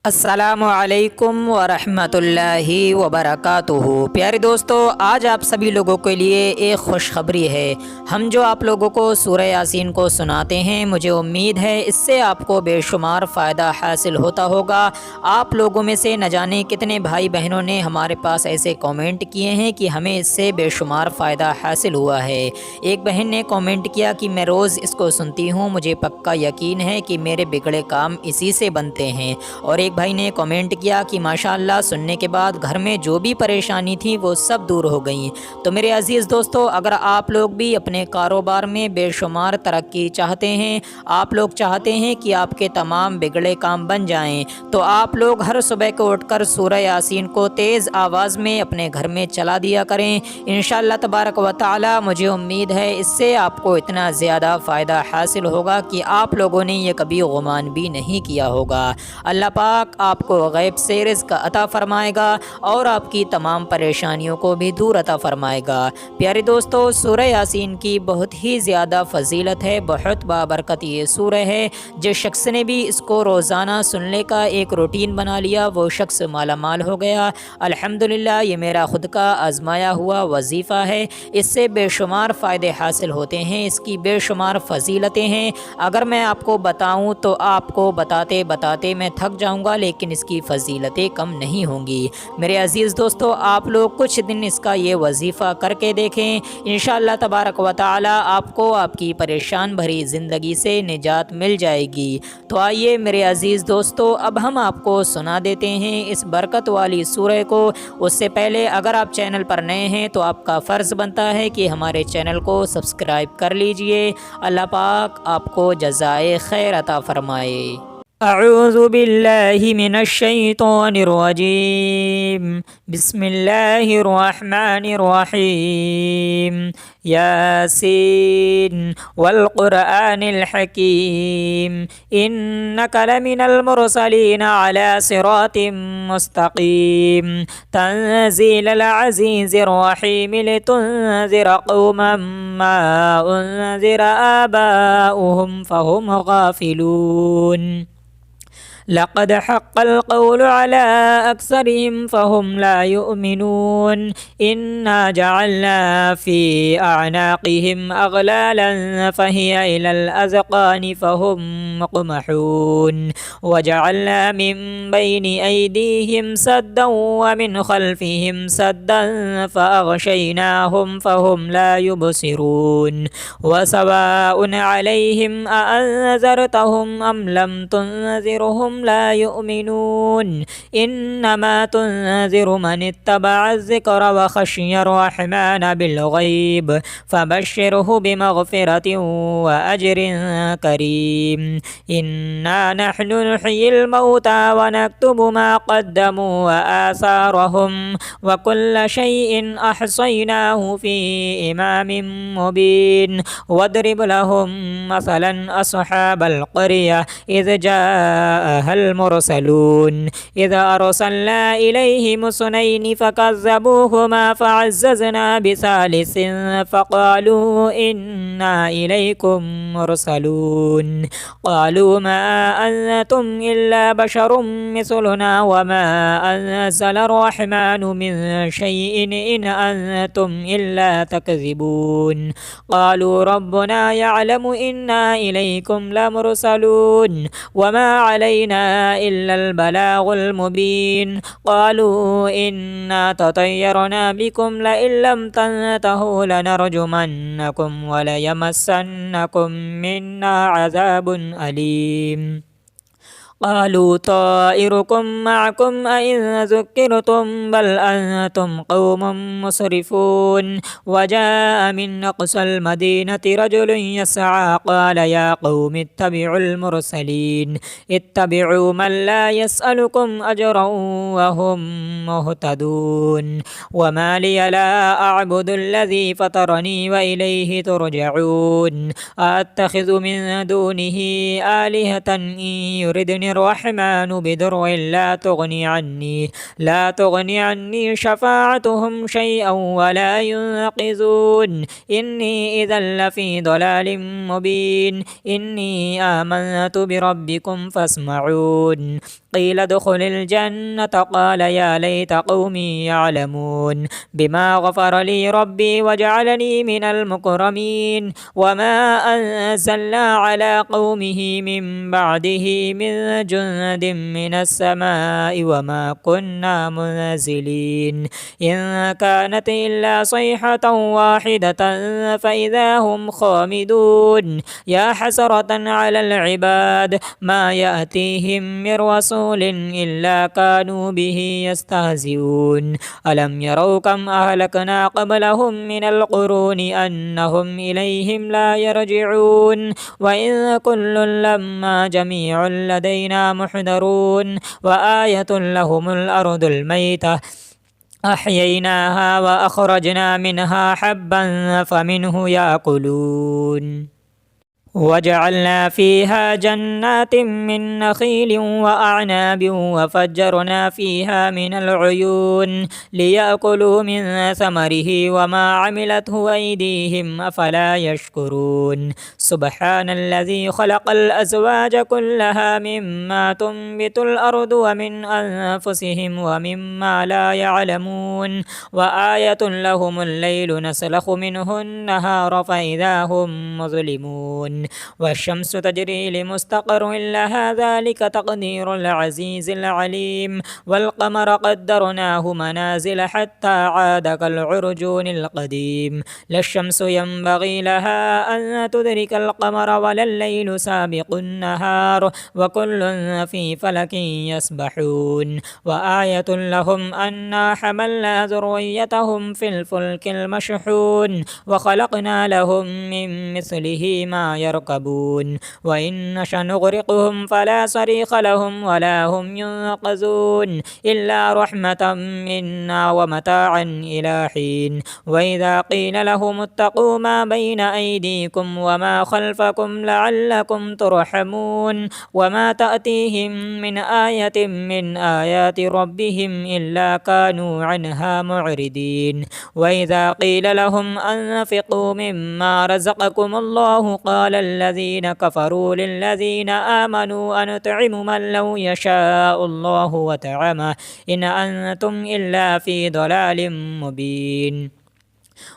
अस्सलामु अलैकुम वरहमतुल्लाहि वबरकातुहू। प्यारे दोस्तों, आज आप सभी लोगों के लिए एक खुशखबरी है। हम जो आप लोगों को सूरह यासीन को सुनाते हैं, मुझे उम्मीद है इससे आपको बेशुमार फ़ायदा हासिल होता होगा। आप लोगों में से न जाने कितने भाई बहनों ने हमारे पास ऐसे कमेंट किए हैं कि हमें इससे बेशुमार फ़ायदा हासिल हुआ है। एक बहन ने कमेंट किया कि मैं रोज़ इसको सुनती हूँ, मुझे पक्का यकीन है कि मेरे बिगड़े काम इसी से बनते हैं। और एक भाई ने कमेंट किया कि माशाअल्लाह, सुनने के बाद घर में जो भी परेशानी थी वो सब दूर हो गई। तो मेरे अज़ीज़ दोस्तों, अगर आप लोग भी अपने कारोबार में बेशुमार तरक्की चाहते हैं, आप लोग चाहते हैं कि आपके तमाम बिगड़े काम बन जाएं, तो आप लोग हर सुबह को उठकर सूरह यासीन को तेज़ आवाज़ में अपने घर में चला दिया करें। इंशाअल्लाह तबारक व तआला मुझे उम्मीद है इससे आपको इतना ज़्यादा फ़ायदा हासिल होगा कि आप लोगों ने ये कभी गुमान भी नहीं किया होगा। अल्लाह पाक आपको गैब से रिज़्क़ अता फ़रमाएगा और आपकी तमाम परेशानियों को भी दूर अता फ़रमाएगा। प्यारे दोस्तों, सूरह यासीन की बहुत ही ज़्यादा फ़जीलत है, बहुत बाबरकत ये सूरह है। जिस शख्स ने भी इसको रोज़ाना सुनने का एक रूटीन बना लिया, वो शख्स माला माल हो गया। अल्हम्दुलिल्लाह, ये मेरा ख़ुद का आज़माया हुआ वजीफ़ा है। इससे बेशुमार फ़ायदे हासिल होते हैं, इसकी बेशुमार फ़जीलतें हैं। अगर मैं आपको बताऊँ तो आपको बताते बताते मैं थक जाऊँगा, लेकिन इसकी फ़जीलतें कम नहीं होंगी। मेरे अज़ीज़ दोस्तों, आप लोग कुछ दिन इसका ये वजीफ़ा करके देखें। इंशाअल्लाह तबारक व तआला आपको आपकी परेशान भरी ज़िंदगी से निजात मिल जाएगी। तो आइए मेरे अज़ीज़ दोस्तों, अब हम आपको सुना देते हैं इस बरकत वाली सूरह को। उससे पहले अगर आप चैनल पर नए हैं तो आपका फ़र्ज़ बनता है कि हमारे चैनल को सब्सक्राइब कर लीजिए। अल्लाह पाक आपको जज़ाए खैर अता फ़रमाए। अऊज़ु बिल्लाहि मिनश शैतानिर रजीम। बिस्मिल्लाहिर रहमानिर रहीम। यासीन वल क़ुरआनिल हकीम। इन्नका लमिनल मुरसलीन अला सिरातिम मुस्तक़ीम। तंज़ीलल अज़ीज़िर रहीम लितुनज़िर क़ौमम मा उनज़िर आबाउहुम फ़हुम गाफ़िलून। लक़द हक़्क़ल क़ौलु अला अक्सरिहिम फ़हुम ला युमिनून। इन्ना जअलना फ़ी अअनाक़िहिम अग़लालन फ़हिय इलल अज़क़ानि फ़हुम मुक़महून। वजअलना मिन बैनि अयदीहिम सद्दन व मिन ख़ल्फ़िहिम सद्दन फ़अग़शयनाहुम फ़हुम ला युबसिरून। वसवाउन अलैहिम अअन्ज़रतहुम अम लम तुनज़िरहुम ला युमिनून। इन्नमा तुनज़िरु मन इत्तबअ ज़िक्र व ख़शियर रहमान बिलग़ैब फ़बश्शिरहु बिमग़फ़िरतिन व अज्रिन करीम। इन्ना नहनु नुह्यिल मौता व नक्तुबु मा क़द्दमू व आसारहुम व कुल्ल शैइन अहसैनाहु फ़ी इमामिन मुबीन। वद्रिब लहुम मसलन अस्हाबल क़रिया इज़ जाअहल मुरसलून। इज़ अरसलना इलैहिम इस्नैनि फ़कज़्ज़बूहुमा फ़अज़्ज़ज़ना बिसालिसिन फ़क़ालू इन्ना इलैकुम मुरसलून। क़ालू मा अंतुम इल्ला बशरुम मिस्लुना व मा अंज़लर रहमानु मिन शैइन इन अंतुम इल्ला तकज़िबून। क़ालू रब्बुना यअलमु इन्ना इलैकुम लमुरसलून व मा अलैना इल्लल बलागुल मुबीन। क़ालू इन्ना ततय्यरना बिकुम लइन लम तंतहू लनरजुमन्नकुम व लयमस्सन्नकुम मिन्ना अज़ाबुन अलीम। क़ालू ताइरुकुम मअकुम अइन ज़ुक्किरतुम बल अंतुम क़ौमुम मुस्रिफ़ून। वजाअ मिन अक़सल मदीनति रजुलुन यसअ क़ाल या क़ौमि इत्तबिउल मुरसलीन। इत्तबिउ मन ला यसअलुकुम अजरन व हुम मुहतदून। वमा लिय ला अअबुदुल्लज़ी फ़तरनी व इलैहि तुरजऊन। अअत्तख़िज़ु मिन दूनिहि आलिहतन इन युरिदनि الرحمن بضر لا تغني عني شفاعتهم شيئا ولا ينقذون إني إذا لفي ضلال مبين إني آمنت بربكم فاسمعون قيل ادخل الجنة قال يا ليت قومي يعلمون بما غفر لي ربي وجعلني من المكرمين وما أنزلنا على قومه من بعده من جند من السماء وما كنا منزلين إن كانت إلا صيحة واحدة فإذا هم خامدون يا حسرة على العباد ما يأتيهم من رسول إلا كانوا به يستهزئون ألم يروا كم أهلكنا قبلهم من القرون أنهم إليهم لا يرجعون وإن كل لما جميع لدينا محضرون وآية لهم الأرض الميتة أحييناها وأخرجنا منها حبا فمنه يأكلون وجعلنا فيها جنات من نخيل وأعناب وفجرنا فيها من العيون ليأكلوا من ثمره وما عملته أيديهم أفلا يشكرون سبحان الذي خلق الأزواج كلها مما تنبت الأرض ومن أنفسهم ومما لا يعلمون وآية لهم الليل نسلخ منه النهار فإذا هم مظلمون والشمس تجري لمستقر لها ذلك تقدير العزيز العليم والقمر قدرناه منازل حتى عاد كالعرجون القديم لا الشمس ينبغي لها أن تدرك القمر ولا الليل سابق النهار وكل في فلك يسبحون وآية لهم أنا حملنا ذريتهم في الفلك المشحون وخلقنا لهم من مثله ما يركبون وإن نشأ نغرقهم فلا صريخ لهم ولا هم ينقذون إلا رحمة منا ومتاعا إلى حين وإذا قيل لهم اتقوا ما بين أيديكم وما خلفكم لعلكم ترحمون وما تأتيهم من آية من آيات ربهم إلا كانوا عنها معرضين وإذا قيل لهم أنفقوا مما رزقكم الله قال الذين كفروا للذين آمنوا أنطعم من لو يشاء الله وطعمه إن أنتم إلا في ضلال مبين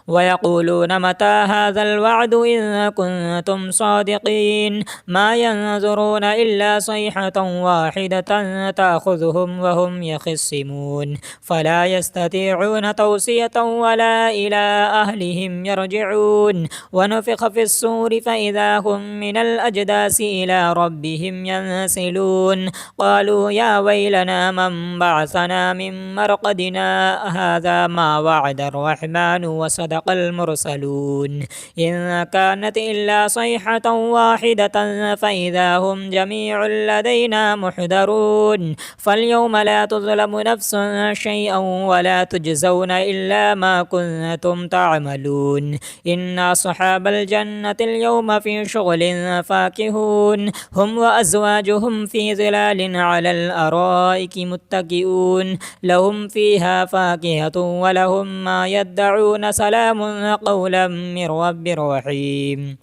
ويقولون متى هذا الوعد إن كنتم صادقين ما ينظرون إلا صيحة واحدة تأخذهم وهم يخصمون فلا يستطيعون توصية ولا إلى أهلهم يرجعون ونفخ في الصور فإذا هم من الأجداث إلى ربهم ينسلون قالوا يا ويلنا من بعثنا من مرقدنا هذا ما وعد الرحمن وصدق المرسلون إن كانت إلا صيحة واحدة فإذا هم جميع لدينا محضرون فاليوم لا تظلم نفس شيئا ولا تجزون إلا ما كنتم تعملون إن أصحاب الجنة اليوم في شغل فاكهون هم وأزواجهم في ظلال على الأرائك متكئون لهم فيها فاكهة ولهم ما يدعون سلام قولا من رب رحيم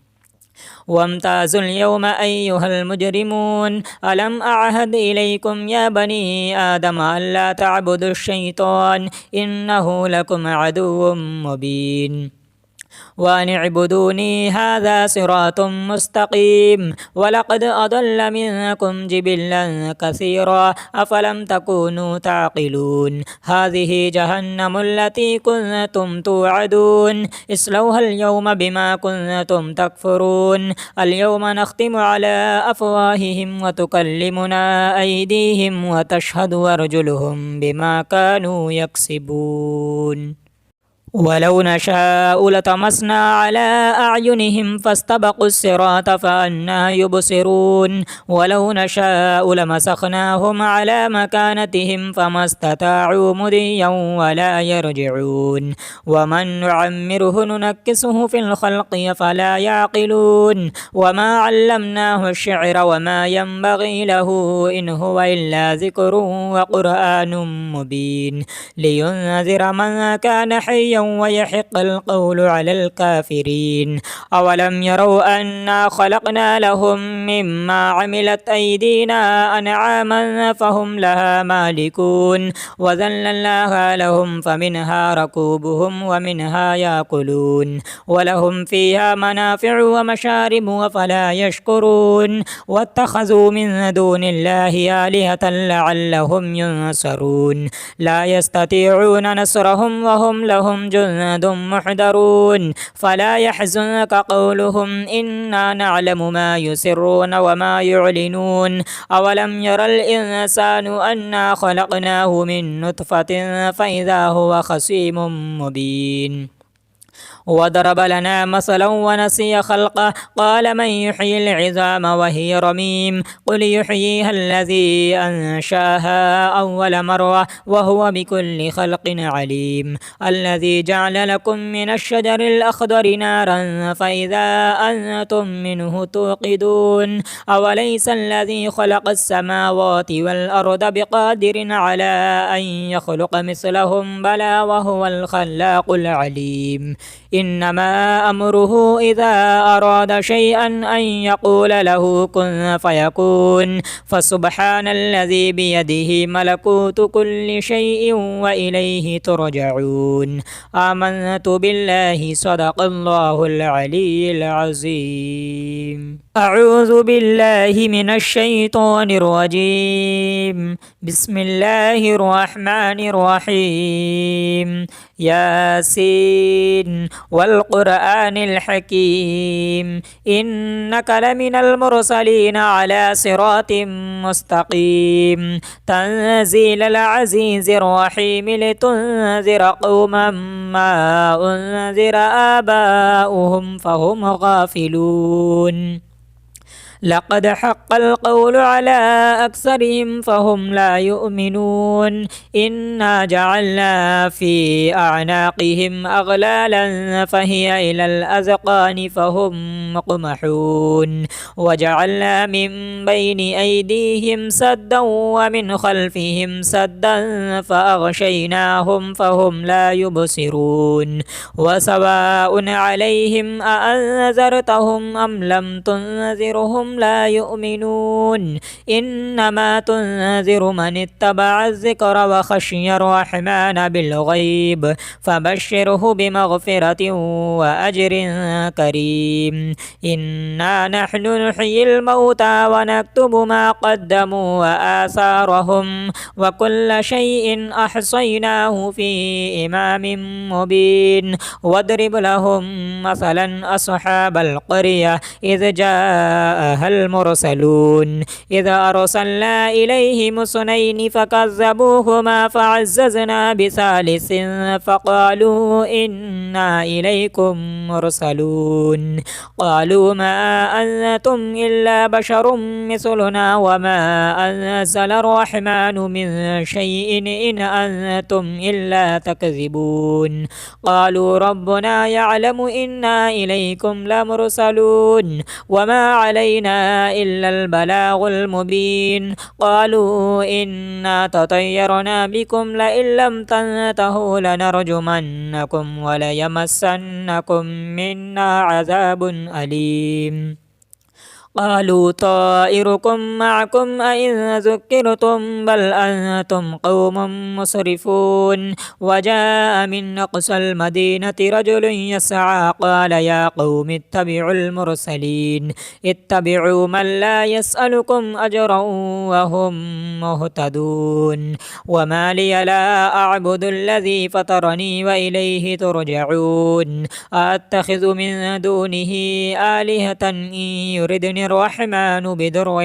وامتازوا اليوم أيها المجرمون ألم أعهد إليكم يا بني آدم ألا تعبدوا الشيطان إنه لكم عدو مبين وأن اعبدوني هذا صراط مستقيم ولقد أضل منكم جبلا كثيرا أفلم تكونوا تعقلون هذه جهنم التي كنتم توعدون اصلوها اليوم بما كنتم تكفرون اليوم نختم على أفواههم وتكلمنا أيديهم وتشهد أرجلهم بما كانوا يكسبون ولو نشاء لطمسنا على أعينهم فاستبقوا الصراط فأنى يبصرون ولو نشاء لمسخناهم على مكانتهم فما استطاعوا مضيا ولا يرجعون ومن نعمره ننكسه في الخلق فلا يعقلون وما علمناه الشعر وما ينبغي له إن هو إلا ذكر وقرآن مبين لينذر من كان حيا ويحق القول على الكافرين أولم يروا أنا خلقنا لهم مما عملت أيدينا أنعاما فهم لها مالكون وذللناها لهم فمنها ركوبهم ومنها يأكلون ولهم فيها منافع ومشارب وفلا يشكرون واتخذوا من دون الله آلهة لعلهم ينصرون لا يستطيعون نصرهم وهم لهم جند محضرون فلا يحزنك قولهم إنا نعلم ما يسرون وما يعلنون أولم ير الإنسان أنا خلقناه من نطفة فإذا هو خصيم مبين وضرب لنا مثلا ونسي خلقه قال من يحيي العظام وهي رميم قل يحييها الذي أنشاها أول مرة وهو بكل خلق عليم الذي جعل لكم من الشجر الأخضر نارا فإذا أنتم منه توقدون أوليس الذي خلق السماوات والأرض بقادر على أن يخلق مثلهم بلى وهو الخلاق العليم إنما أمره إذا أراد شيئا أن يقول له كن فيكون فسبحان الذي بيده ملكوت كل شيء وإليه ترجعون آمنت بالله صدق الله العلي العظيم أعوذ بالله من الشيطان الرجيم بسم الله الرحمن الرحيم ياسين والقرآن الحكيم إنك لمن المرسلين على صراط مستقيم تنزيل العزيز الرحيم لتنذر قوما ما أنذر آباؤهم فهم غافلون لقد حق القول على أكثرهم فهم لا يؤمنون إنا جعلنا في أعناقهم أغلالا فهي إلى الأذقان فهم مقمحون وجعلنا من بين أيديهم سدا ومن خلفهم سدا فأغشيناهم فهم لا يبصرون وسواء عليهم أأنذرتهم أم لم تنذرهم لا يؤمنون إنما تنذر من اتبع الذكر وخشي الرحمن بالغيب فبشره بمغفرة وأجر كريم إنا نحن نحيي الموتى ونكتب ما قدموا وآثارهم وكل شيء أحصيناه في إمام مبين واضرب لهم مثلا أصحاب القرية إذ جاءها المرسلون إذا أرسلنا إليهم اثنين فكذبوهما فعززنا بثالث فقالوا إنا إليكم مرسلون قالوا ما أنتم إلا بشر مثلنا وما أنزل الرحمن من شيء إن أنتم إلا تكذبون قالوا ربنا يعلم إنا إليكم لمرسلون وما علينا إلا البلاغ المبين قالوا إنا تطيرنا بكم لئن لم تنتهوا لنرجمنكم وليمسنكم منا عذاب أليم قالوا طائركم معكم أئن ذكرتم بل أنتم قوم مسرفون وجاء من أقصى المدينة رجل يسعى قال يا قوم اتبعوا المرسلين اتبعوا من لا يسألكم أجرا وهم مهتدون وما لي لا أعبد الذي فطرني وإليه ترجعون أتخذ من دونه آلهة إن يردني الرحمن بضر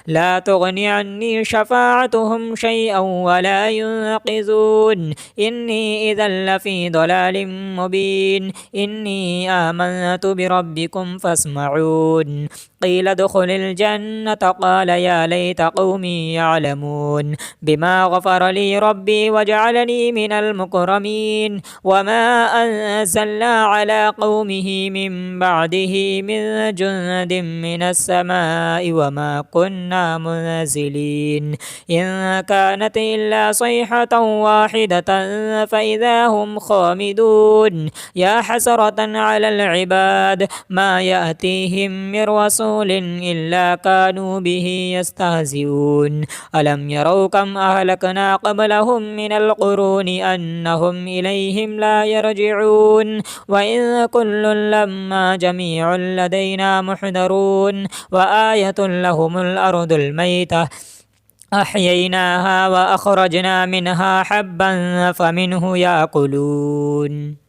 لا تغني عني شفاعتهم شيئا ولا ينقذون إني إذا لفي ضلال مبين إني آمنت بربكم فاسمعون قيل ادخل الجنة قال يا ليت قومي يعلمون بما غفر لي ربي وجعلني من المكرمين وما أنزلنا على قومه من بعده من جند من السماء وما كنا منزلين إن كانت إلا صيحة واحدة فإذا هم خامدون يا حسرة على العباد ما يأتيهم من رسول إلا كانوا به يستهزئون ألم يروا كم أهلكنا قبلهم من القرون أنهم إليهم لا يرجعون وإن كل لما جميع لدينا محضرون وآية لهم الأرض الميتة أحييناها وأخرجنا منها حبا فمنه يأكلون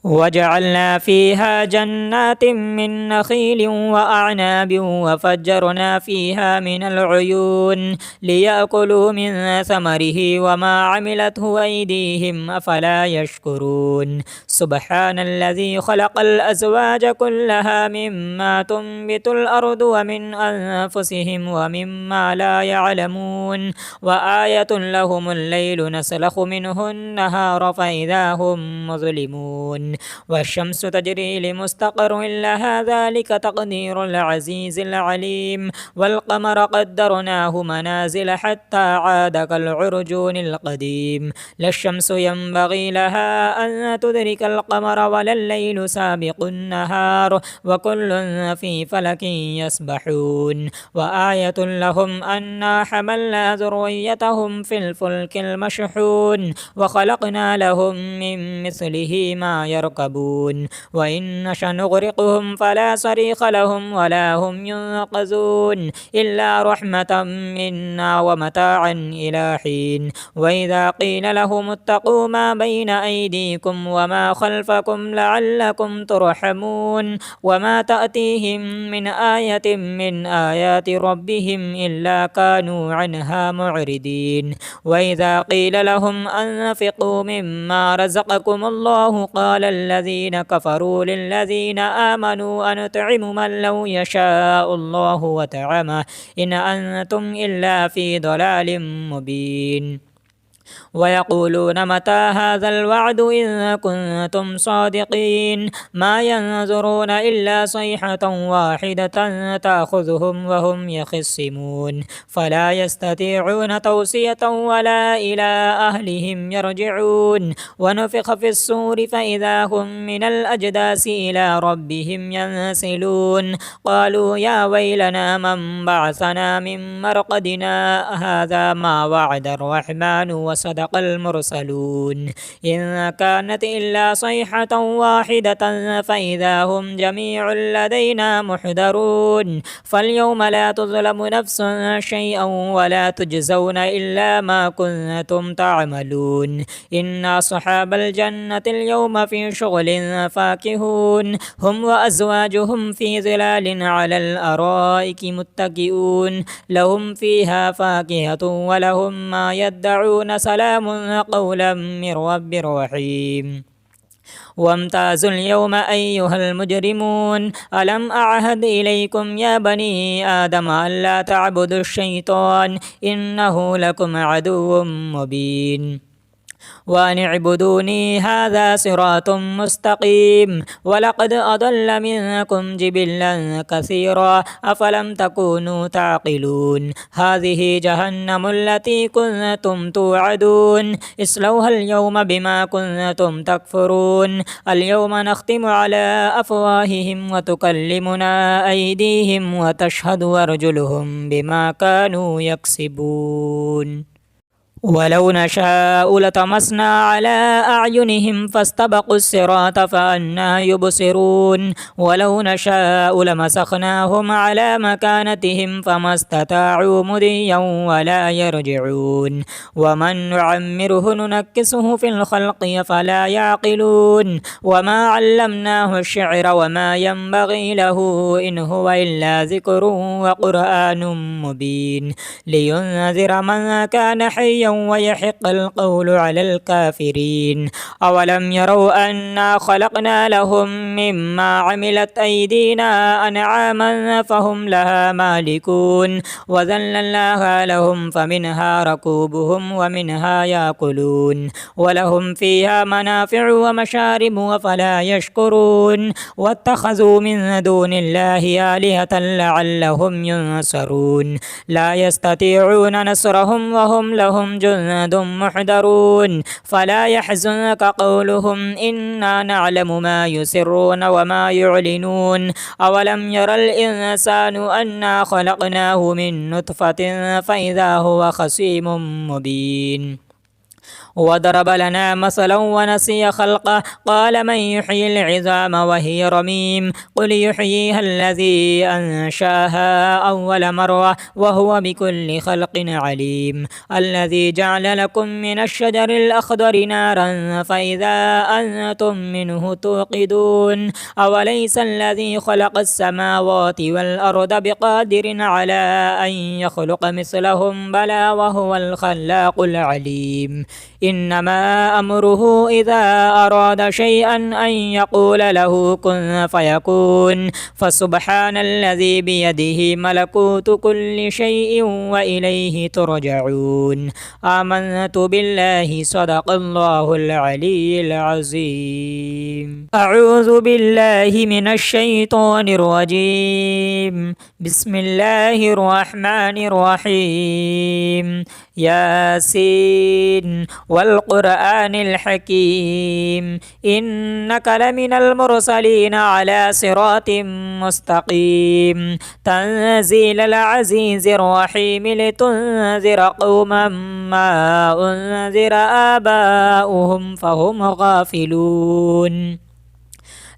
وجعلنا فيها جنات من نخيل وأعناب وفجرنا فيها من العيون ليأكلوا من ثمره وما عملته أيديهم أفلا يشكرون سبحان الذي خلق الأزواج كلها مما تنبت الأرض ومن أنفسهم ومما لا يعلمون وآية لهم الليل نسلخ منه النهار فإذا هم مظلمون والشمس تجري لمستقر لها ذلك تقدير العزيز العليم والقمر قدرناه منازل حتى عاد كالعرجون القديم لا الشمس ينبغي لها أن تدرك القمر ولا الليل سابق النهار وكل في فلك يسبحون وآية لهم أنا حملنا ذريتهم في الفلك المشحون وخلقنا لهم من مثله ما يركبون وإن نشأ نغرقهم فلا صريخ لهم ولا هم ينقذون إلا رحمة منا ومتاعا إلى حين وإذا قيل لهم اتقوا ما بين أيديكم وما خلفكم لعلكم ترحمون وما تأتيهم من آية من آيات ربهم إلا كانوا عنها معرضين وإذا قيل لهم أنفقوا مما رزقكم الله قال الذين كفروا للذين آمنوا أنطعم من لو يشاء الله وطعمه إن أنتم إلا في ضلال مبين ويقولون متى هذا الوعد إن كنتم صادقين ما ينظرون إلا صيحة واحدة تأخذهم وهم يخصمون فلا يستطيعون توصية ولا إلى أهلهم يرجعون ونفخ في الصور فإذا هم من الأجداث إلى ربهم ينسلون قالوا يا ويلنا من بعثنا من مرقدنا هذا ما وعد الرحمن وصدق المرسلون إن كانت إلا صيحة واحدة فإذا هم جميع لدينا محضرون فاليوم لا تظلم نفس شيئا ولا تجزون إلا ما كنتم تعملون إن أصحاب الجنة اليوم في شغل فاكهون هم وأزواجهم في ظلال على الأرائك متكئون لهم فيها فاكهة ولهم ما يدعون سلام قولا من رب رحيم وامتازوا اليوم أيها المجرمون ألم أعهد إليكم يا بني آدم ألا تعبدوا الشيطان إنه لكم عدو مبين وأن اعبدوني هذا صراط مستقيم ولقد أضل منكم جبلا كثيرا أفلم تكونوا تعقلون هذه جهنم التي كنتم توعدون اصلوها اليوم بما كنتم تكفرون اليوم نختم على أفواههم وتكلمنا أيديهم وتشهد أرجلهم بما كانوا يكسبون ولو نشاء لطمسنا على أعينهم فاستبقوا الصراط فأنى يبصرون ولو نشاء لمسخناهم على مكانتهم فما استطاعوا مضيا ولا يرجعون ومن نعمره ننكسه في الخلق فلا يعقلون وما علمناه الشعر وما ينبغي له إن هو إلا ذكر وقرآن مبين لينذر من كان حيا ويحق القول على الكافرين أولم يروا أنا خلقنا لهم مما عملت أيدينا أنعاما فهم لها مالكون وذللناها لهم فمنها ركوبهم ومنها يأكلون ولهم فيها منافع ومشارب وفلا يشكرون واتخذوا من دون الله آلهة لعلهم ينصرون لا يستطيعون نصرهم وهم لهم جند محضرون فلا يحزنك قولهم إنا نعلم ما يسرون وما يعلنون أولم ير الإنسان أنا خلقناه من نطفة فإذا هو خصيم مبين وضرب لنا مثلا ونسي خلقه قال من يحيي العظام وهي رميم قل يحييها الذي أنشاها أول مرة وهو بكل خلق عليم الذي جعل لكم من الشجر الأخضر نارا فإذا أنتم منه توقدون أوليس الذي خلق السماوات والأرض بقادر على أن يخلق مثلهم بلى وهو الخلاق العليم إنما أمره إذا أراد شيئا أن يقول له كن فيكون فسبحان الذي بيده ملكوت كل شيء وإليه ترجعون آمنت بالله صدق الله العلي العظيم أعوذ بالله من الشيطان الرجيم بسم الله الرحمن الرحيم ياسين والقرآن الحكيم إنك لمن المرسلين على صراط مستقيم تنزيل العزيز الرحيم لتنذر قوما ما أنذر آباؤهم فهم غافلون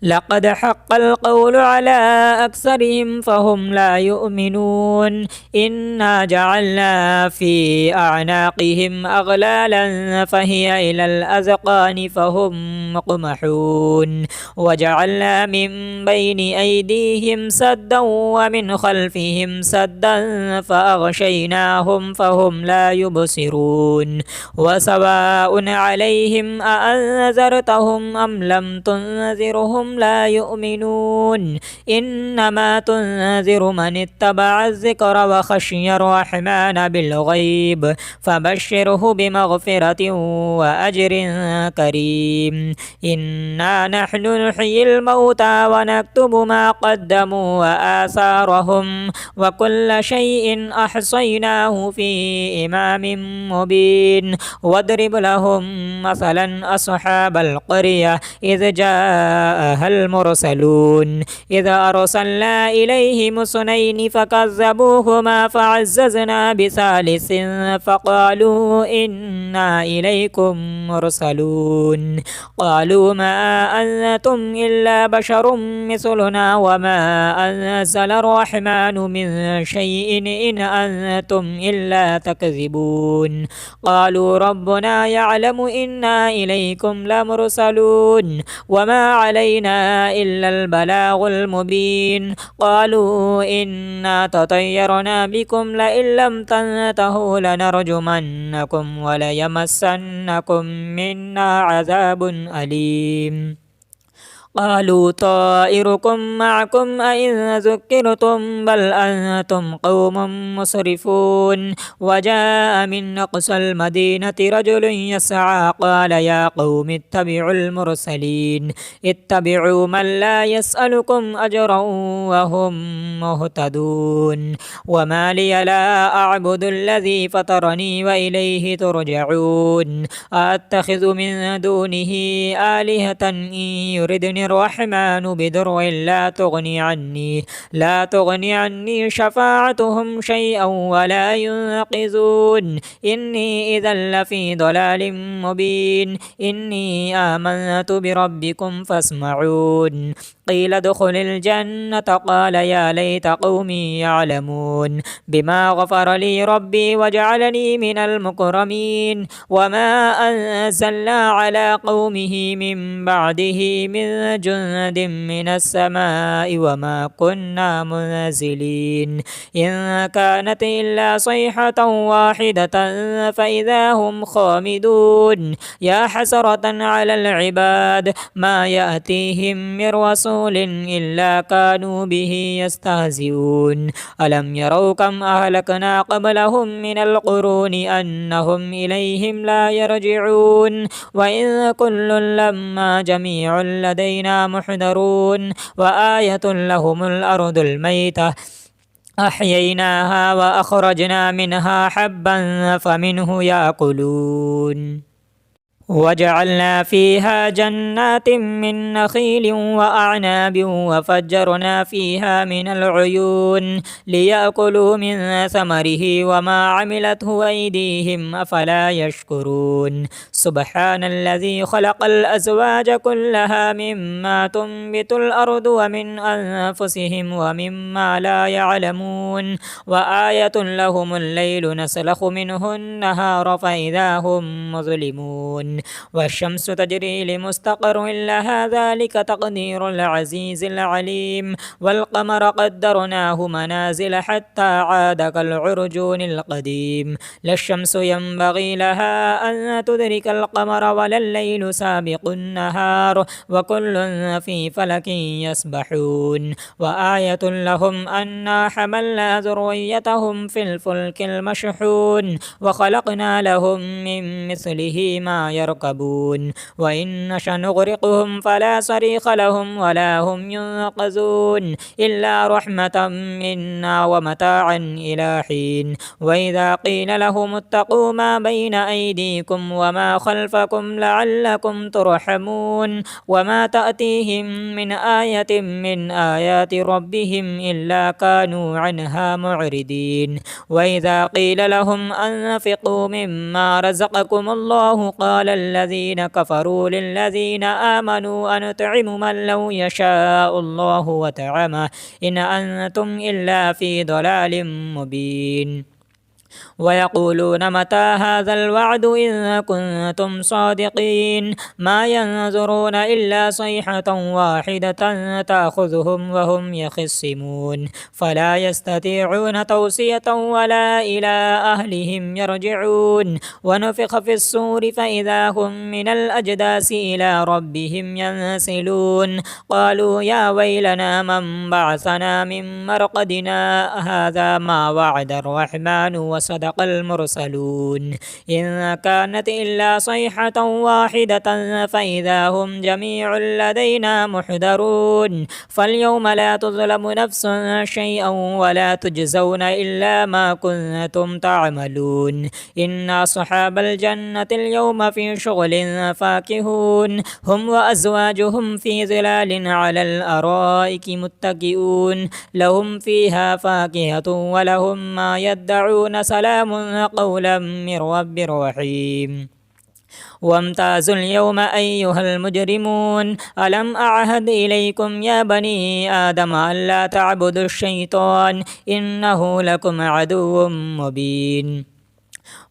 لقد حق القول على أكثرهم فهم لا يؤمنون إنا جعلنا في أعناقهم أغلالا فهي إلى الأذقان فهم مقمحون وجعلنا من بين أيديهم سدا ومن خلفهم سدا فأغشيناهم فهم لا يبصرون وسواء عليهم أأنذرتهم أم لم تنذرهم لا يؤمنون إنما تنذر من اتبع الذكر وخشي الرحمن بالغيب فبشره بمغفرة وأجر كريم إنا نحن نحيي الموتى ونكتب ما قدموا وآثارهم وكل شيء أحصيناه في إمام مبين واضرب لهم مثلا أصحاب القرية إذ جاءها المرسلون إذا أرسلنا إليهم اثنين فكذبوهما فعززنا بثالث فقالوا إنا إليكم مرسلون قالوا ما أنتم إلا بشر مثلنا وما أنزل الرحمن من شيء إن أنتم إلا تكذبون قالوا ربنا يعلم إنا إليكم لمرسلون وما علينا إلا البلاغ المبين قالوا إنا تطيرنا بكم لئن لم تنتهوا لنرجمنكم وليمسنكم منا عذاب أليم قالوا طائركم معكم أئن ذكرتم بل أنتم قوم مسرفون وجاء من أقصى المدينة رجل يسعى قال يا قوم اتبعوا المرسلين اتبعوا من لا يسألكم أجرا وهم مهتدون وما لي لا أعبد الذي فطرني وإليه ترجعون أتخذ من دونه آلهة إن يردني يردني الرحمن بضر لا تغني عني شفاعتهم شيئا ولا ينقذون إني إذا لفي ضلال مبين إني آمنت بربكم فاسمعون قيل ادخل الجنة قال يا ليت قومي يعلمون بما غفر لي ربي وجعلني من المكرمين وما أنزلنا على قومه من بعده من جند من السماء وما كنا منزلين إن كانت إلا صيحة واحدة فإذا هم خامدون يا حسرة على العباد ما يأتيهم من رسول إلا كانوا به يستهزئون ألم يروا كم أهلكنا قبلهم من القرون أنهم إليهم لا يرجعون وإن كل لما جميع لدينا محضرون وآية لهم الأرض الميتة أحييناها وأخرجنا منها حبا فمنه يأكلون وجعلنا فيها جنات من نخيل وأعناب وفجرنا فيها من العيون ليأكلوا من ثمره وما عملته أيديهم أفلا يشكرون سبحان الذي خلق الأزواج كلها مما تنبت الأرض ومن أنفسهم ومما لا يعلمون وآية لهم الليل نسلخ منه النهار فإذا هم مظلمون والشمس تجري لمستقر لها ذلك تقدير العزيز العليم والقمر قدرناه منازل حتى عاد كالعرجون القديم لا الشمس ينبغي لها أن تدرك القمر ولا الليل سابق النهار وكل في فلك يسبحون وآية لهم أنا حملنا ذريتهم في الفلك المشحون وخلقنا لهم من مثله ما يركبون وإن نشأ نغرقهم فلا صريخ لهم ولا هم ينقذون إلا رحمة منا ومتاعا إلى حين وإذا قيل لهم اتقوا ما بين أيديكم وما خلفكم لعلكم ترحمون وما تأتيهم من آية من آيات ربهم إلا كانوا عنها معرضين وإذا قيل لهم أنفقوا مما رزقكم الله قال الذين كفروا للذين آمنوا أنطعم من لو يشاء الله وطعمه إن أنتم إلا في ضلال مبين ويقولون متى هذا الوعد إن كنتم صادقين ما ينظرون إلا صيحة واحدة تأخذهم وهم يخصمون فلا يستطيعون توصية ولا إلى أهلهم يرجعون ونفخ في الصور فإذا هم من الأجداث إلى ربهم ينسلون قالوا يا ويلنا من بعثنا من مرقدنا هذا ما وعد الرحمن وصدق المرسلون إن كانت إلا صيحة واحدة فإذا هم جميع لدينا محضرون فاليوم لا تظلم نفس شيئا ولا تجزون إلا ما كنتم تعملون إن أصحاب الجنة اليوم في شغل فاكهون هم وأزواجهم في ظلال على الأرائك متكئون لهم فيها فاكهة ولهم ما يدعون سلام قولا من رب رحيم وامتازوا اليوم أيها المجرمون ألم أعهد إليكم يا بني آدم ألا تعبدوا الشيطان إنه لكم عدو مبين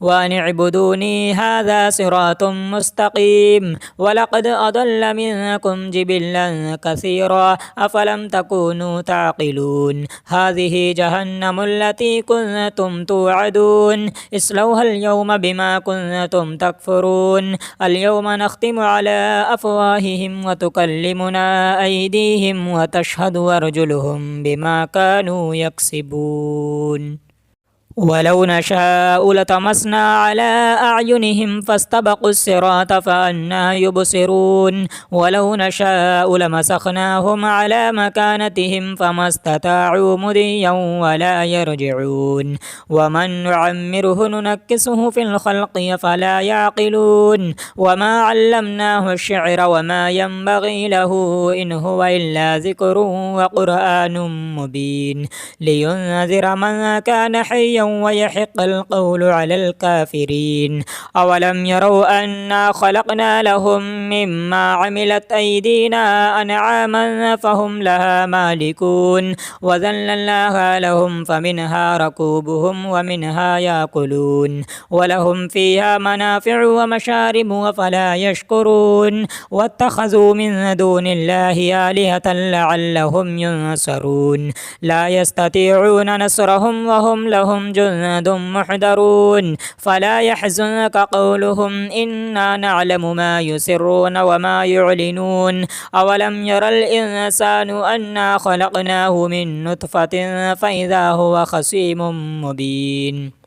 وأن اعبدوني هذا صراط مستقيم ولقد أضل منكم جبلا كثيرا أفلم تكونوا تعقلون هذه جهنم التي كنتم توعدون اصلوها اليوم بما كنتم تكفرون اليوم نختم على أفواههم وتكلمنا أيديهم وتشهد أرجلهم بما كانوا يكسبون ولو نشاء لطمسنا على أعينهم فاستبقوا الصراط فأنى يبصرون ولو نشاء لمسخناهم على مكانتهم فما استطاعوا مضيا ولا يرجعون ومن نعمره ننكسه في الخلق فلا يعقلون وما علمناه الشعر وما ينبغي له إن هو إلا ذكر وقرآن مبين لينذر من كان حيا ويحق القول على الكافرين أولم يروا أنا خلقنا لهم مما عملت أيدينا أنعاما فهم لها مالكون وذللناها لهم فمنها ركوبهم ومنها يأكلون ولهم فيها منافع ومشارب وفلا يشكرون واتخذوا من دون الله آلهة لعلهم ينصرون لا يستطيعون نصرهم وهم لهم جند محضرون فلا يحزنك قولهم إنا نعلم ما يسرون وما يعلنون أولم ير الإنسان أنا خلقناه من نطفة فإذا هو خصيم مبين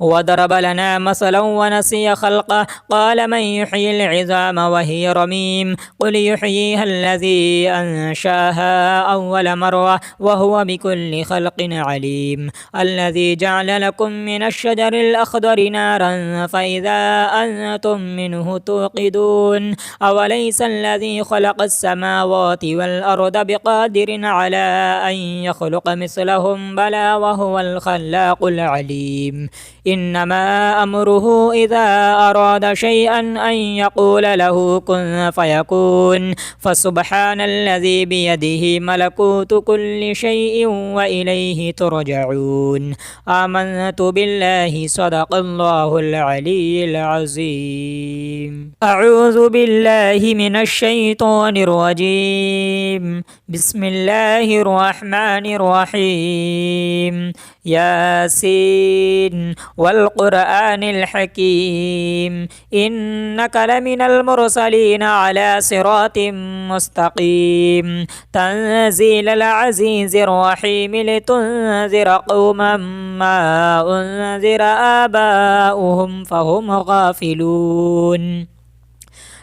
وضرب لنا مثلا ونسي خلقه قال من يحيي العظام وهي رميم قل يحييها الذي أنشاها أول مرة وهو بكل خلق عليم الذي جعل لكم من الشجر الأخضر نارا فإذا أنتم منه توقدون أوليس الذي خلق السماوات والأرض بقادر على أن يخلق مثلهم بلى وهو الخلاق العليم إنما أمره إذا أراد شيئا أن يقول له كن فيكون فسبحان الذي بيده ملكوت كل شيء وإليه ترجعون آمنت بالله صدق الله العلي العظيم أعوذ بالله من الشيطان الرجيم بسم الله الرحمن الرحيم ياسين والقرآن الحكيم إنك لمن المرسلين على صراط مستقيم تنزيل العزيز الرحيم لتنذر قوما ما أنذر آباؤهم فهم غافلون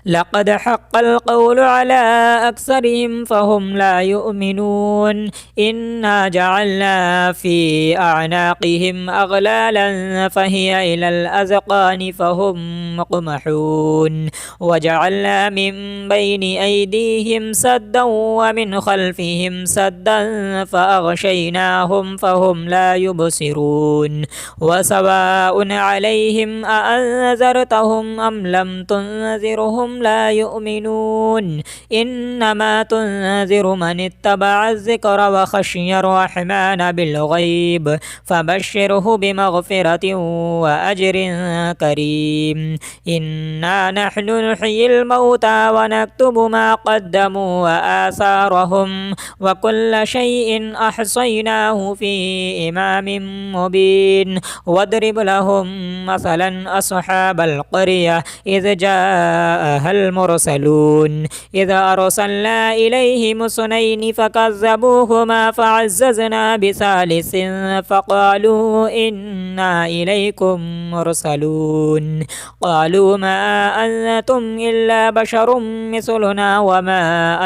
لقد حق القول على أكثرهم فهم لا يؤمنون إنا جعلنا في أعناقهم أغلالا فهي إلى الأذقان فهم مقمحون وجعلنا من بين أيديهم سدا ومن خلفهم سدا فأغشيناهم فهم لا يبصرون وسواء عليهم أأنذرتهم أم لم تنذرهم لا يؤمنون إنما تنذر من اتبع الذكر وخشي الرحمن بالغيب فبشره بمغفرة وأجر كريم إنا نحن نحيي الموتى ونكتب ما قدموا وآثارهم وكل شيء أحصيناه في إمام مبين واضرب لهم مثلا أصحاب القرية إذ جاءها المرسلون إذا أرسلنا إليهم اثنين فكذبوهما فعززنا بثالث فقالوا إنا إليكم مرسلون قالوا ما أنتم إلا بشر مثلنا وما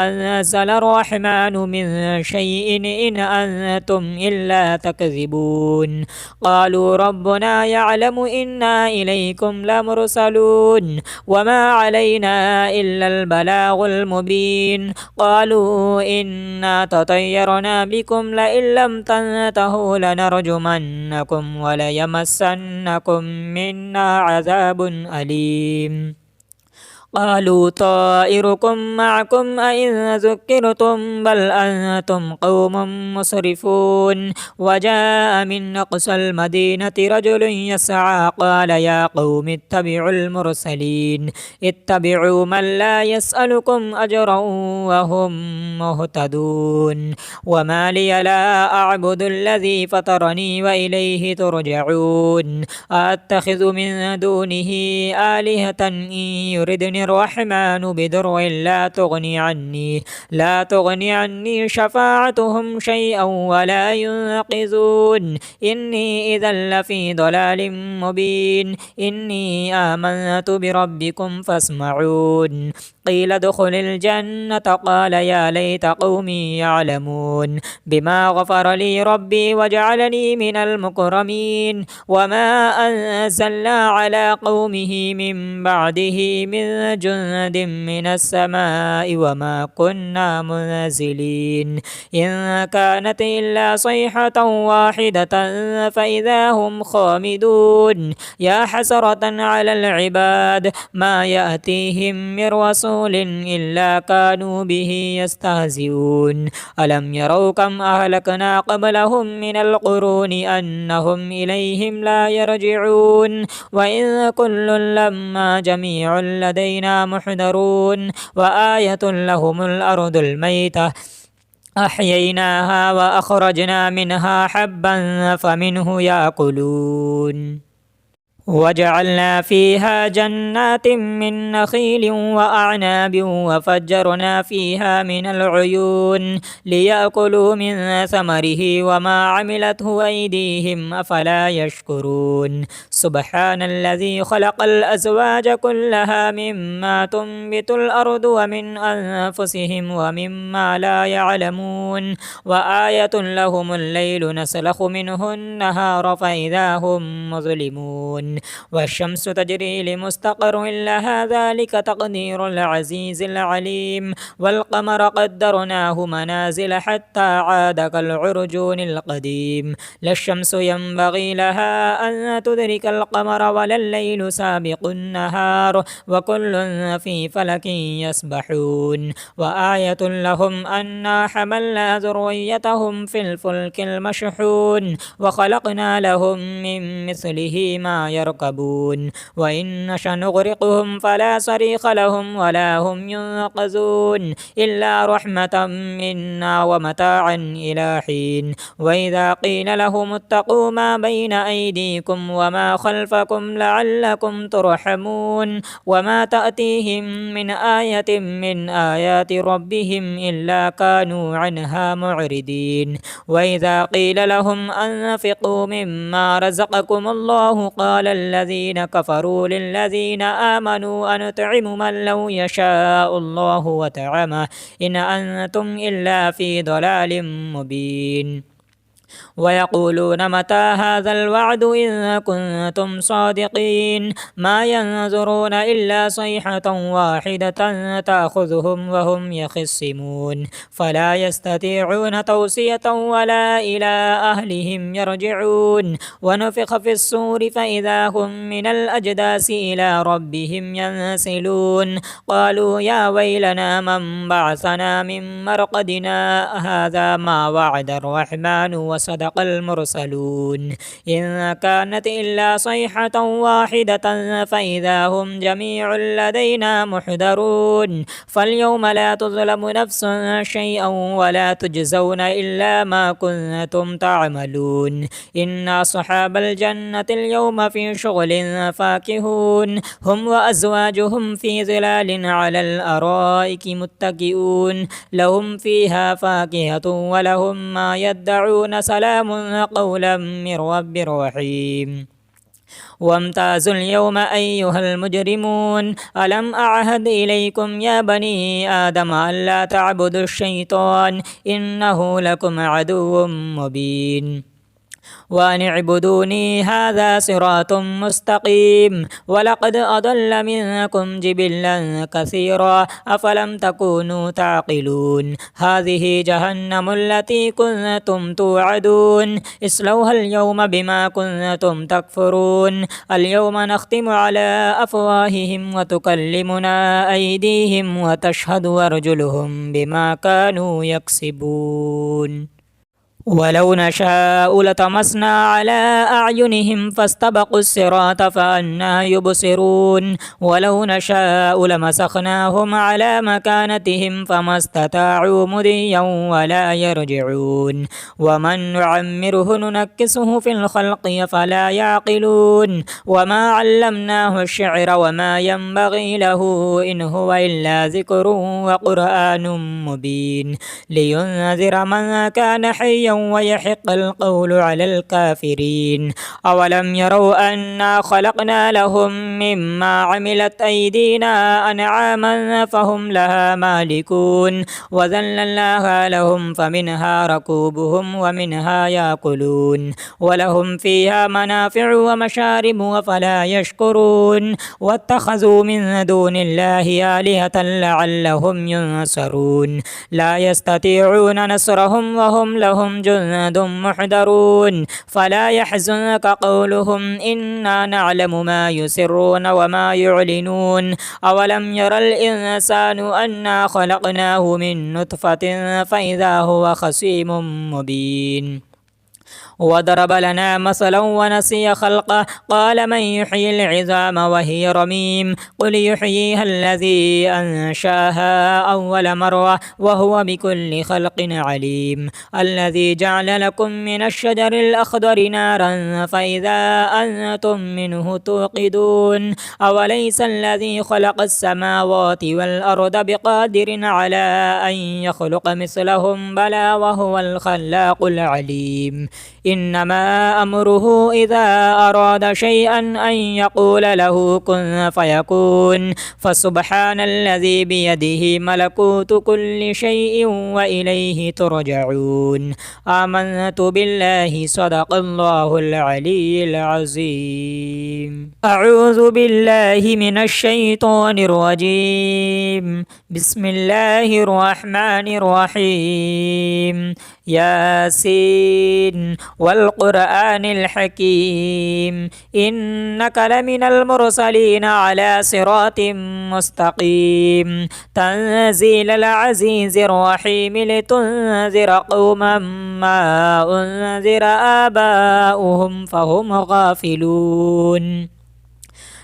أنزل الرحمن من شيء إن أنتم إلا تكذبون قالوا ربنا يعلم إنا إليكم لمرسلون وما علينا إلا البلاغ المبين قالوا إنا تطيرنا بكم لئن لم تنتهوا لنرجمنكم وليمسنكم منا عذاب أليم قالوا طائركم معكم أئن ذكرتم بل أنتم قوم مسرفون وجاء من أقصى المدينة رجل يسعى قال يا قوم اتبعوا المرسلين اتبعوا من لا يسألكم أجرا وهم مهتدون وما لي لا أعبد الذي فطرني وإليه ترجعون أتخذ من دونه آلهة إن يردني الرحمن بضر لا تغني عني شفاعتهم شيئا ولا ينقذون إني إذا لفي ضلال مبين إني آمنت بربكم فاسمعون قيل ادخل الجنة قال يا ليت قومي يعلمون بما غفر لي ربي وجعلني من المكرمين وما أنزلنا على قومه من بعده من جند من السماء وما كنا منزلين إن كانت إلا صيحة واحدة فإذا هم خامدون يا حسرة على العباد ما يأتيهم من رسول إلا كانوا به يستهزئون ألم يروا كم أهلكنا قبلهم من القرون أنهم إليهم لا يرجعون وإن كل لما جميع لدينا محضرون وآية لهم الأرض الميتة أحييناها وأخرجنا منها حبا فمنه يأكلون وجعلنا فيها جنات من نخيل وأعناب وفجرنا فيها من العيون ليأكلوا من ثمره وما عملته أيديهم أفلا يشكرون سبحان الذي خلق الأزواج كلها مما تنبت الأرض ومن أنفسهم ومما لا يعلمون وآية لهم الليل نسلخ منه النهار فإذا هم مظلمون والشمس تجري لمستقر لها ذلك تقدير العزيز العليم والقمر قدرناه منازل حتى عاد كالعرجون القديم لا الشمس ينبغي لها أن تدرك القمر ولا الليل سابق النهار وكل في فلك يسبحون وآية لهم أنا حملنا ذريتهم في الفلك المشحون وخلقنا لهم من مثله ما يركبون وإن نشأ نغرقهم فلا صريخ لهم ولا هم ينقذون إلا رحمة منا ومتاعا إلى حين وإذا قيل لهم اتقوا ما بين أيديكم وما خلفكم لعلكم ترحمون وما تأتيهم من آية من آيات ربهم إلا كانوا عنها معرضين وإذا قيل لهم أنفقوا مما رزقكم الله قال الذين كفروا للذين آمنوا أنطعم من لو يشاء الله وطعمه إن أنتم إلا في ضلال مبين ويقولون متى هذا الوعد إن كنتم صادقين ما ينظرون إلا صيحة واحدة تأخذهم وهم يخصمون فلا يستطيعون توصية ولا إلى أهلهم يرجعون ونفخ في الصور فإذا هم من الأجداث إلى ربهم ينسلون قالوا يا ويلنا من بعثنا من مرقدنا هذا ما وعد الرحمن وصدق المرسلون إن كانت إلا صيحة واحدة فإذا هم جميع لدينا محضرون فاليوم لا تظلم نفس شيئا ولا تجزون إلا ما كنتم تعملون إن أصحاب الجنة اليوم في شغل فاكهون هم وأزواجهم في ظلال على الأرائك متكئون لهم فيها فاكهة ولهم ما يدعون سلام قولا من رب رحيم وامتازوا اليوم أيها المجرمون ألم أعهد إليكم يا بني آدم ألا تعبدوا الشيطان إنه لكم عدو مبين وأن اعبدوني هذا صراط مستقيم ولقد أضل منكم جبلا كثيرا أفلم تكونوا تعقلون هذه جهنم التي كنتم توعدون اصلوها اليوم بما كنتم تكفرون اليوم نختم على أفواههم وتكلمنا أيديهم وتشهد أرجلهم بما كانوا يكسبون ولو نشاء لطمسنا على أعينهم فاستبقوا الصراط فأنى يبصرون ولو نشاء لمسخناهم على مكانتهم فما استطاعوا مضيا ولا يرجعون ومن نعمره ننكسه في الخلق فلا يعقلون وما علمناه الشعر وما ينبغي له إن هو إلا ذكر وقرآن مبين لينذر من كان حيا ويحق القول على الكافرين أولم يروا أنا خلقنا لهم مما عملت أيدينا أنعاما فهم لها مالكون وذللناها لهم فمنها ركوبهم ومنها يأكلون ولهم فيها منافع ومشارب وفلا يشكرون واتخذوا من دون الله آلهة لعلهم ينصرون لا يستطيعون نصرهم وهم لهم جند محضرون فلا يحزنك قولهم إنا نعلم ما يسرون وما يعلنون أولم ير الإنسان أنا خلقناه من نطفة فإذا هو خصيم مبين وضرب لنا مثلا ونسي خلقه قال من يحيي العظام وهي رميم قل يحييها الذي أنشاها أول مرة وهو بكل خلق عليم الذي جعل لكم من الشجر الأخضر نارا فإذا أنتم منه توقدون أوليس الذي خلق السماوات والأرض بقادر على أن يخلق مثلهم بلى وهو الخلاق العليم إنما أمره إذا أراد شيئا أن يقول له كن فيكون فسبحان الذي بيده ملكوت كل شيء وإليه ترجعون آمنت بالله صدق الله العلي العظيم أعوذ بالله من الشيطان الرجيم بسم الله الرحمن الرحيم ياسين والقرآن الحكيم إنك لمن المرسلين على صراط مستقيم تنزيل العزيز الرحيم لتنذر قوما ما أنذر آباؤهم فهم غافلون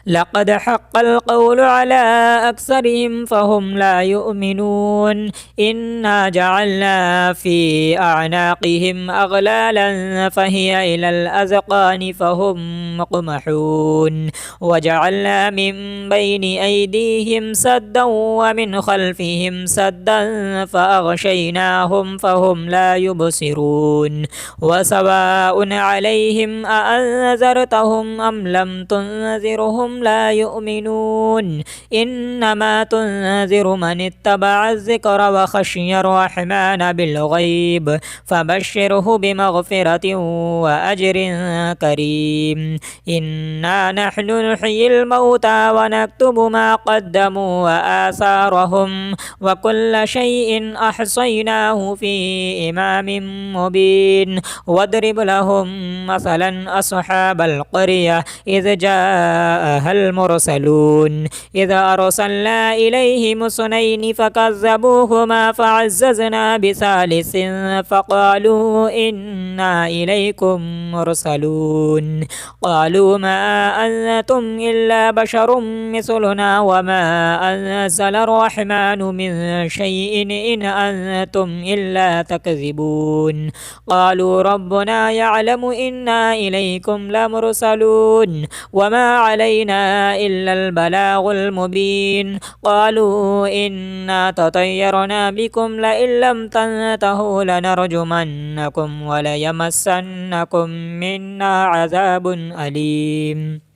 لقد حق القول على أكثرهم فهم لا يؤمنون إنا جعلنا في أعناقهم أغلالا فهي إلى الأذقان فهم مقمحون وجعلنا من بين أيديهم سدا ومن خلفهم سدا فأغشيناهم فهم لا يبصرون وسواء عليهم أأنذرتهم أم لم تنذرهم لا يؤمنون إنما تنذر من اتبع الذكر وخشي الرحمن بالغيب فبشره بمغفرة وأجر كريم إنا نحن نحيي الموتى ونكتب ما قدموا وآثارهم وكل شيء أحصيناه في إمام مبين واضرب لهم مثلا أصحاب القرية إذ جاءها المرسلون إذا أرسلنا إليهم اثنين فكذبوهما فعززنا بثالث فقالوا إنا إليكم مرسلون قالوا ما أنتم إلا بشر مثلنا وما أنزل الرحمن من شيء إن أنتم إلا تكذبون قالوا ربنا يعلم إنا إليكم لمرسلون وما علينا إلا البلاغ المبين قالوا إنا تطيرنا بكم لئن لم تنتهوا لنرجمنكم وليمسنكم منا عذاب أليم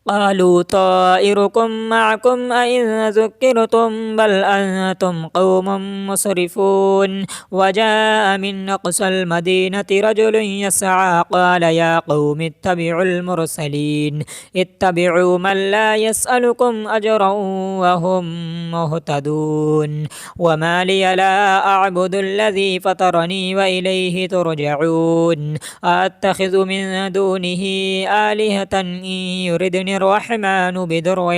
قالوا طائركم معكم أئن ذكرتم بل أنتم قوم مسرفون وجاء من أقصى المدينة رجل يسعى قال يا قوم اتبعوا المرسلين اتبعوا من لا يسألكم أجرا وهم مهتدون وما لي لا أعبد الذي فطرني وإليه ترجعون أتخذ من دونه آلهة إن يردني الرحمن بضر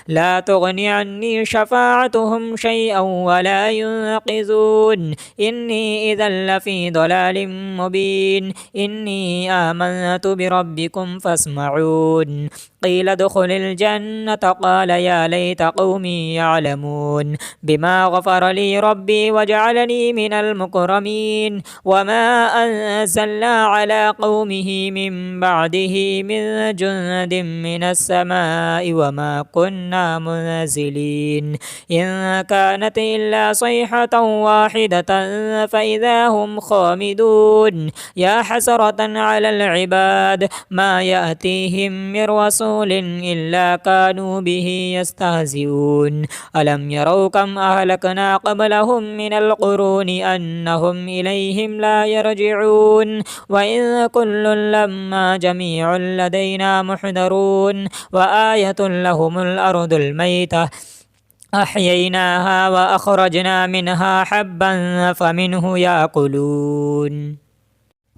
لا تغني عني شفاعتهم شيئا ولا ينقذون إني إذا لفي ضلال مبين إني آمنت بربكم فاسمعون قيل ادخل الجنة قال يا ليت قومي يعلمون بما غفر لي ربي وجعلني من المكرمين وما أنزلنا على قومه من بعده من جند من السماء وما كنا منزلين إن كانت إلا صيحة واحدة فإذا هم خامدون يا حسرة على العباد ما يأتيهم من رسول إلا كانوا به يستهزئون ألم يروا كم أهلكنا قبلهم من القرون أنهم إليهم لا يرجعون وإن كل لما جميع لدينا محضرون وآية لهم الأرض الميتة أحييناها وأخرجنا منها حبا فمنه يأكلون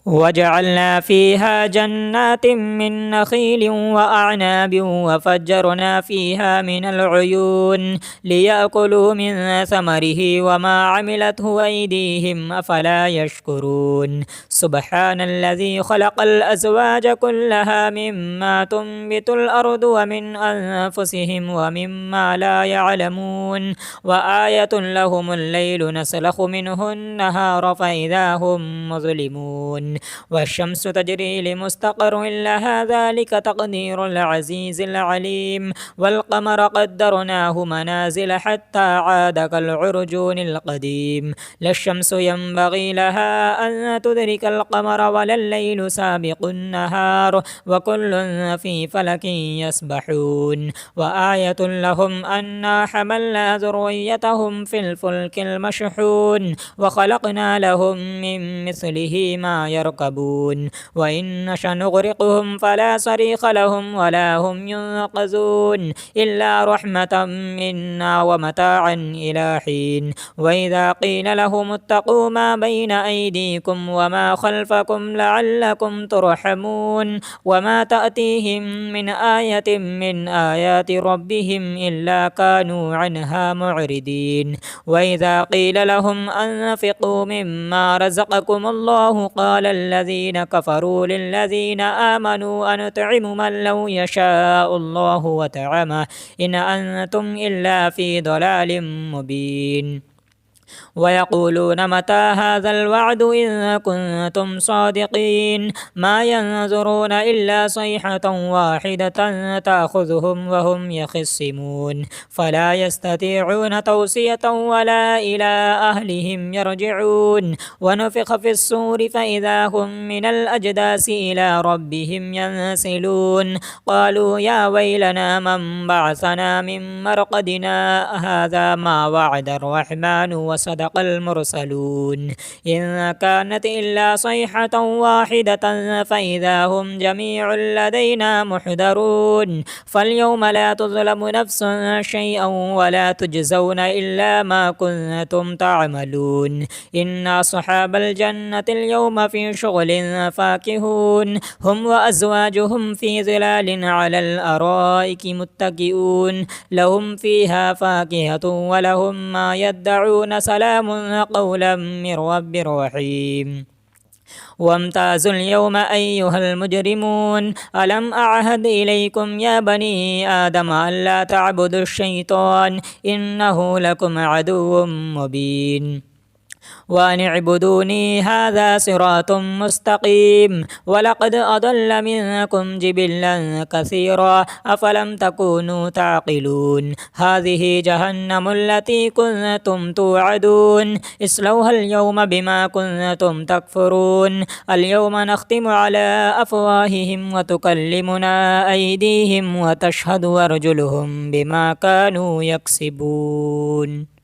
وجعلنا فيها جنات من نخيل وأعناب وفجرنا فيها من العيون ليأكلوا من ثمره وما عملته أيديهم أفلا يشكرون سبحان الذي خلق الأزواج كلها مما تنبت الأرض ومن أنفسهم ومما لا يعلمون وآية لهم الليل نسلخ منه النهار فإذا هم مظلمون والشمس تجري لمستقر لها ذلك تقدير العزيز العليم والقمر قدرناه منازل حتى عاد كالعرجون القديم لا الشمس ينبغي لها أن تدرك القمر ولا الليل سابق النهار وكل في فلك يسبحون وآية لهم أنا حملنا ذريتهم في الفلك المشحون وخلقنا لهم من مثله ما يركبون وإن نشأ نغرقهم فلا صريخ لهم ولا هم ينقذون إلا رحمة منا ومتاعا إلى حين وإذا قيل لهم اتقوا ما بين أيديكم وما خلفكم لعلكم ترحمون وما تأتيهم من آية من آيات ربهم إلا كانوا عنها معرضين وإذا قيل لهم أنفقوا مما رزقكم الله قال الذين كفروا للذين آمنوا أنطعم من لو يشاء الله وطعمه إن أنتم إلا في ضلال مبين ويقولون متى هذا الوعد إن كنتم صادقين ما ينظرون إلا صيحة واحدة تأخذهم وهم يخصمون فلا يستطيعون توصية ولا إلى أهلهم يرجعون ونفخ في الصور فإذا هم من الأجداث إلى ربهم ينسلون قالوا يا ويلنا من بعثنا من مرقدنا هذا ما وعد الرحمن وصدق المرسلون إن كانت إلا صيحة واحدة فإذا هم جميع لدينا محضرون فاليوم لا تظلم نفس شيئا ولا تجزون إلا ما كنتم تعملون إن أصحاب الجنة اليوم في شغل فاكهون هم وأزواجهم في ظلال على الأرائك متكئون لهم فيها فاكهة ولهم ما يدعون سلام قولا من رب رحيم وامتازوا اليوم أيها المجرمون ألم أعهد إليكم يا بني آدم ألا تعبدوا الشيطان إنه لكم عدو مبين وأن اعبدوني هذا صراط مستقيم ولقد أضل منكم جبلا كثيرا أفلم تكونوا تعقلون هذه جهنم التي كنتم توعدون اصلوها اليوم بما كنتم تكفرون اليوم نختم على أفواههم وتكلمنا أيديهم وتشهد أرجلهم بما كانوا يكسبون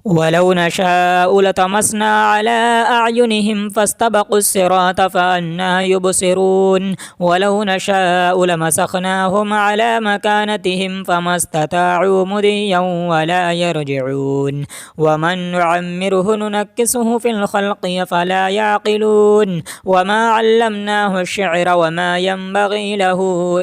ولو نشاء لطمسنا على أعينهم فاستبقوا الصراط فأنى يبصرون ولو نشاء لمسخناهم على مكانتهم فما استطاعوا مضيا ولا يرجعون ومن نعمره ننكسه في الخلق فلا يعقلون وما علمناه الشعر وما ينبغي له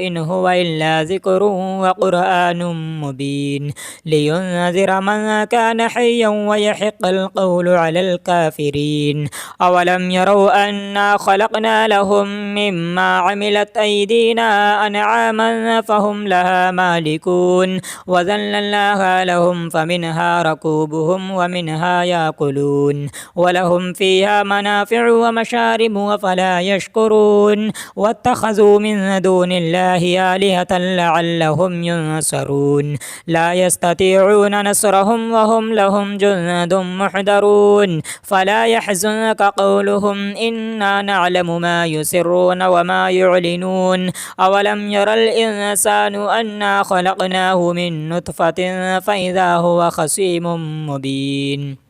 إن هو إلا ذكر وقرآن مبين لينذر من كان حيا ويحق القول على الكافرين أولم يروا أنا خلقنا لهم مما عملت أيدينا أنعاما فهم لها مالكون وذللناها لهم فمنها ركوبهم ومنها يأكلون ولهم فيها منافع ومشارب وفلا يشكرون واتخذوا من دون الله آلهة لعلهم ينصرون لا يستطيعون نصرهم وهم لهم جند محضرون فلا يحزنك قولهم إنا نعلم ما يسرون وما يعلنون أولم ير الإنسان أنا خلقناه من نطفة فإذا هو خصيم مبين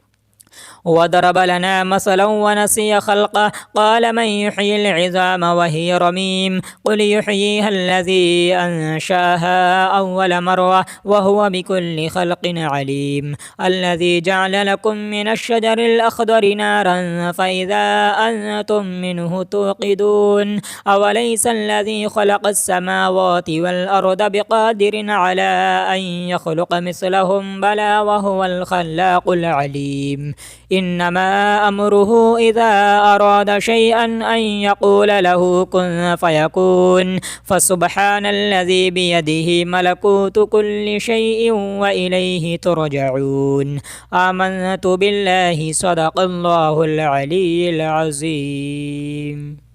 وضرب لنا مثلا ونسي خلقه قال من يحيي العظام وهي رميم قل يحييها الذي أنشاها أول مرة وهو بكل خلق عليم الذي جعل لكم من الشجر الأخضر نارا فإذا أنتم منه توقدون أوليس الذي خلق السماوات والأرض بقادر على أن يخلق مثلهم بلى وهو الخلاق العليم إنما أمره إذا أراد شيئا أن يقول له كن فيكون فسبحان الذي بيده ملكوت كل شيء وإليه ترجعون آمنت بالله صدق الله العلي العظيم.